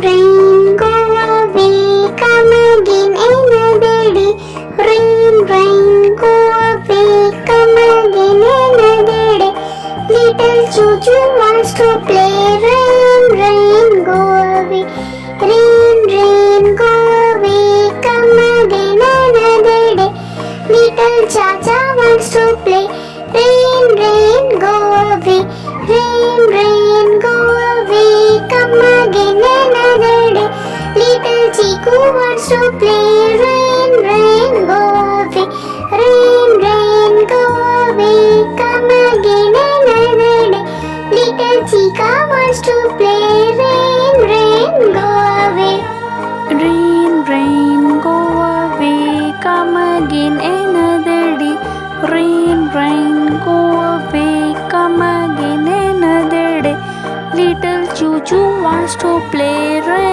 rain, go away, come again another day. Rain, rain, go away, come again another day. Little choo-choo wants to play. Rain, rain, go away. Rain, rain, go away, come again another day. Little cha-cha wants to play. Rain, rain, go away. Rain, rain, go away, come again another day. Little Chiku wants to play. Rain, rain, go away. Rain, rain, go away, come again another day. Little Chika wants to play. Rain, rain, go away. Rain, rain, go away, come again another day. Rain, rain, go away, come again another day. Little choo-choo wants to play. Rain,